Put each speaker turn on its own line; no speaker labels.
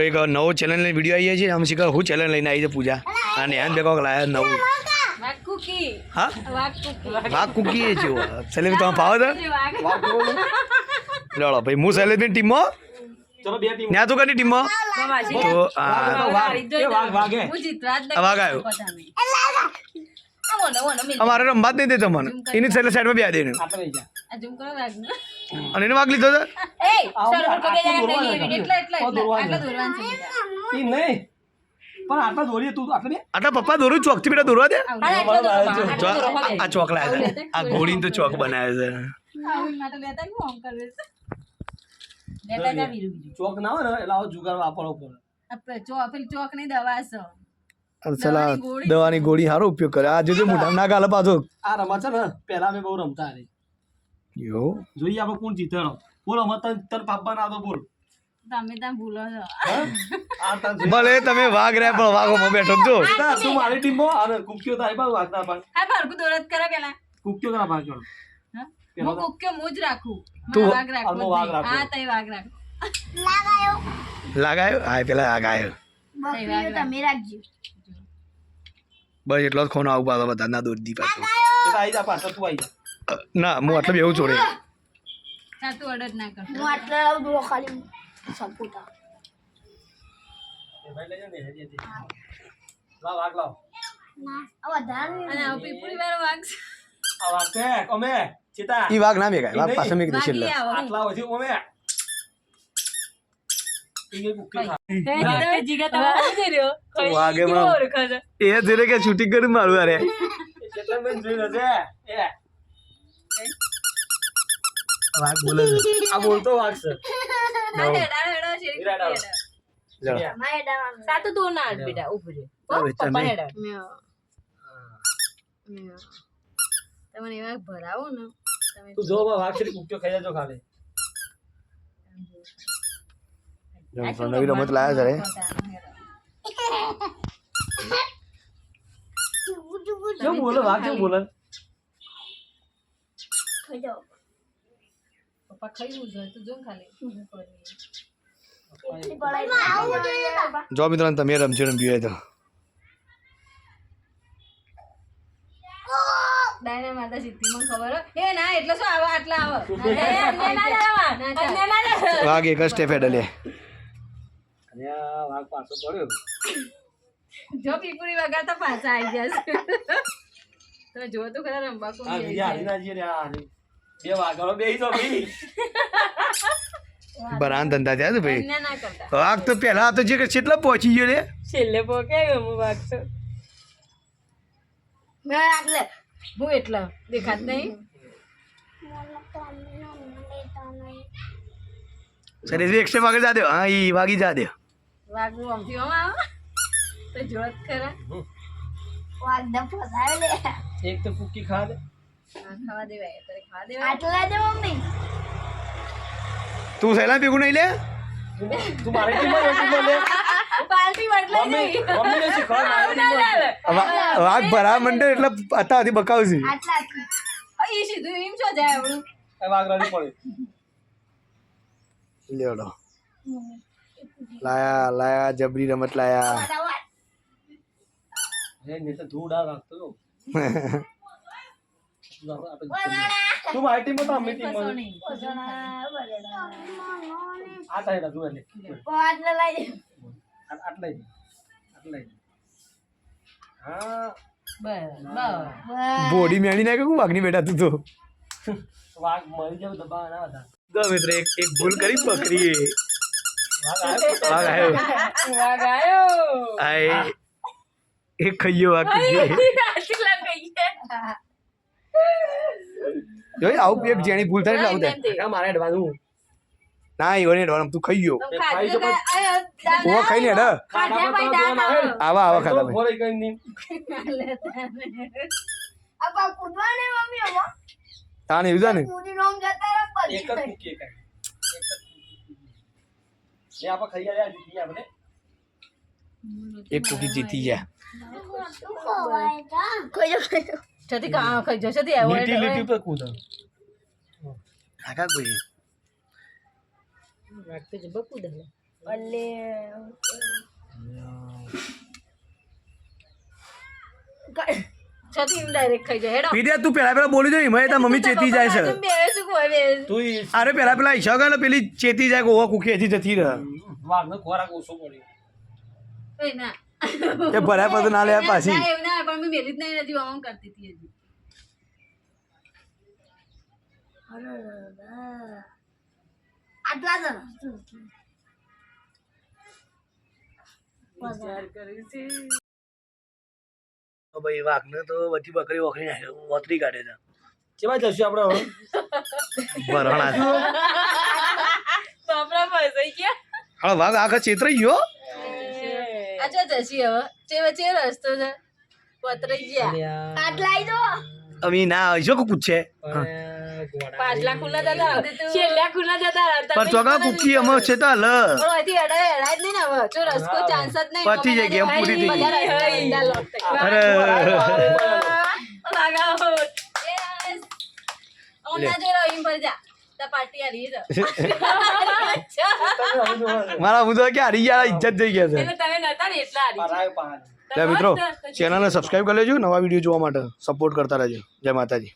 એક નવો ચેલેન્જ લઈને વિડીયો આવી છે આમ શીખર હું ચેલેન્જ લઈને આવી છે પૂજા અને એન બેકો લાયા નવું હા વાઘ કુકી એ છે સેલેબ તમે પાવો તો લડો ભાઈ હું સેલેબની ટીમમાં
ચલો બે ટીમ
ન્યા તો કની ટીમમાં તો વાઘ આવ્યો અમારે રમવા જ નહીં દેતો મને એની છેલ્લે સાઈડમાં બે દેને અને એને વાઘ લીધો તો આટલા પપ્પા દોરું ચોકથી બેટા દોરવા દે આ ચોક લાયા છે આ ઘોડીને તો ચોક બનાવે છે
ચોક ના હોય ને એટલે આવો જુગાર વાપરવો પડે
ચોક ની દવા છે
સલા દવાની ગોળી સારો ઉપયોગ કરે આ જો મોઢા ના ગાલે પાછો
આ રમત છે ને પહેલા અમે બહુ રમતા હતી
યો
જોઈએ આપણે કોણ જીતે બોલ રમત તન પાપા ના તો બોલ
તમે ત્યાં ભૂલો છો
ભલે તમે વાઘ રહ્યા પણ વાઘોમાં બેઠો જો
તું મારી ટીમમાં અને કુક્યો તારી પાસે વાગતા પણ
હા ફરકુ દોરત કરે પેલા
કુક્યો કરા ભાગ કરો
હું કુક્યો મુજ રાખું
તું
વાઘ રાખું
વાઘ રાખું.
હા તઈ વાઘ રાખું
લાગાયો હા પેલા લાગાયો
તમે રાખજો
બસ એટલો જ ખોનો આવું પાછો બધા ના દોરી દી પાછો
આવી જા પાછળ તું આવી જા
ના હું આટલે એવું છોડે
હા તું અડદ ના કર
હું આટલા લાવું દો ખાલી સપોટા
એ ભાઈ લઈ જા ને હેજી લાવ વાગ લાવ
ના આ વધારે
અને આ પીપળી વાળો વાઘ છે.
આ વાગ છે અમે ચિતા
ઈ વાઘ ના મેગાય વાઘ પાસે મેકી દે છેલ્લે
વાગી આવો
આટલા હોય છે અમે ઈ કુક્યો ખા
તમે જીગા તમારે જઈ રહ્યો
વાઘે માં એ ધીરે કે શૂટિંગ કરી મારું અરે
કેટલા મેં જોઈ છે એ
વાઘ બોલે છે
આ બોલતો વાગ છે
ડાડે ડાડે છે
ડાડે.
લો
મારે ડાવાનું
સાતો તો ના હાલ બેટા ઉભું રહે
હવે તમે
તમને એવા ભરાવો ને તમે
તું જો વાગ છે કુક્યો ખાઈ જાજો ખાલી
જો નવી રમત લાયા છે રે
જો બોલો વાગ જો બોલે
ખાઈ જાઓ
પપ્પા ખાઈ જોઈએ તો જો ખાલી
એટલી પડાઈ આવું જોઈએ બાબા
જો મિત્રો તમે રમજો રમ્યું હોય તો
ડાયના માતા સિદ્ધિ મને ખબર હે ના એટલે શું આવા આટલા આવો અમને ના જવા અમને ના જવા
વાઘ એક જ સ્ટેપ હેડલે
અને આ વાગ પાછો પડ્યો
જો પીપુરી વગાડતા પાછા આવી જશે તમે જો તો ખરા રંબા કોણ
આ બીજા હરીના જે રે આ હરી બે વાગણો બેહી તો ભઈ
બરાન ધંધા થયા છે ભાઈ
અન્ય ના કરતા
વાઘ તો પેલા તો જે કેટલા પહોંચી ગયો રે
છેલ્લે પોકે હું વાગતો
મેં આટલે
હું એટલા દેખાત નહીં
સર એક સ્ટેપ આગળ જા દે હા ઈ વાગી જા દે
વાગવું આમથી આમ આવે તો જોત ખરા
વાગડા ફસાવે લે
એક તો કુકી ખા દે
હા, ખાવા દેવાય તારે ખાવા દેવાય
આટલા દે મમ્મી
તું સહેલા ભેગું નહીં લે
તું મારી ટીમમાં લે
પાર્ટી બદલાઈ
મમ્મી
ગઈ
મમ્મીને શીખવાડ મારી ટીમમાં
વાઘ ભરા મંડે એટલે અત્યારથી બકાવશે
આટલા
એ સીધું એમ છો જાય આપણું
એ વાગ રડી પડે
લેવડો લાયા જબરી રમત લાયા
હે ને તો ધૂડા રાખતો તો તું મારી ટીમમાં તો અમે ટીમમાં આ તાઈ તું એટલે
આટલા લઈ
આટલા હા
બસ
બોડી મેળી નાખે હું વાઘની બેટા તું તો
વાગ મરી જાવ દબા ના હતા
દો મિત્ર એક ભૂલ કરી પકડીએ
વાગ આવ્યો
વાઘ આવ્યો
વાગ આવ્યો
આય એક ખૈયો વાઘ કીધું.
આટલા કહીએ
જોઈ આવું એક જેણી ભૂલ થાય એટલે આવું થાય
મારે એડવાનું
ના ઈવને ડોરમ તું ખાઈ ગયો
ખાઈ તો
ઓ ખાઈ ને ડ
ખાડા પર તો ના આવે
આવા આવા ખાતા ભાઈ
બોલે કઈ નહીં
આ બા કૂદવાને મમ્મી હવે
તાને એવું છે ને
કૂદી નોમ જતા રહે પર
એક જ કુકી કાઈ લે આપા ખાઈ ગયા જીતી આપણે
એક કુકી જીતી ગયા
કોઈ જો
જતી કા ખાઈ જશે તે આવો
લીટી લીટી પર કૂદ
કાકા ભાઈ
વાગતો જ બકુ દે
અને
છતી ડાયરેક્ટ ખાઈ જાય હેડો
વિદ્યા તું પેલા બોલી દે મેં તાર મમ્મી ચેતી જાય છે
બે શું કોઈ બે
તું
અરે પેલા ઈચ્છા કરે ને પેલી ચેતી જાય કે ઓવા કુકી હજી જતી રહે
વાઘનો ખોરાક ઓછો પડ્યો
એ ના
તે ભરાય પછી ના લે પાછી
ના, એવું ના પણ મેં મેલી જ નહીં હજી આમ કરતી હતી હજી
આટલા જણ
વિચાર કરી છે
ભાઈ વાઘને તો બધી બકરી વખરી ઓતરી કાઢે છે
કેવા જશું આપણે હવે
ભરણા
બાપરા ફસાઈ ગયા
હા વાઘ આખા ચેતરાઈ ગયો
અચ્છા જશી હવે ચે રસ્તો છે પતરાઈ ગયા
આટલા આવી દો
અમી ના આવીશો કે પૂછે
પાછલા ખુલ્લા જતા છેલ્લા ખુલ્લા જતા
પણ ચોકા કુકી અમે છે તો હલ
પણ અહીંથી અડાય જ નહીં ને હવે જો રસ્કો ચાન્સ જ નહીં
પતી જાય ગેમ પૂરી થઈ ગઈ. અરે
લગાવો યસ ઓના જો રહીમ પર જા તા પાર્ટી આ રહી
મારા મુદ્દો કે હારી ગયા ઇજ્જત થઈ ગયા છે
એટલે તમે નતા ને એટલા હારી
પરાય પાન
એટલે મિત્રો ચેનલને સબસ્ક્રાઇબ કરી લેજો નવા વિડીયો જોવા માટે સપોર્ટ કરતા રહેજો જય માતાજી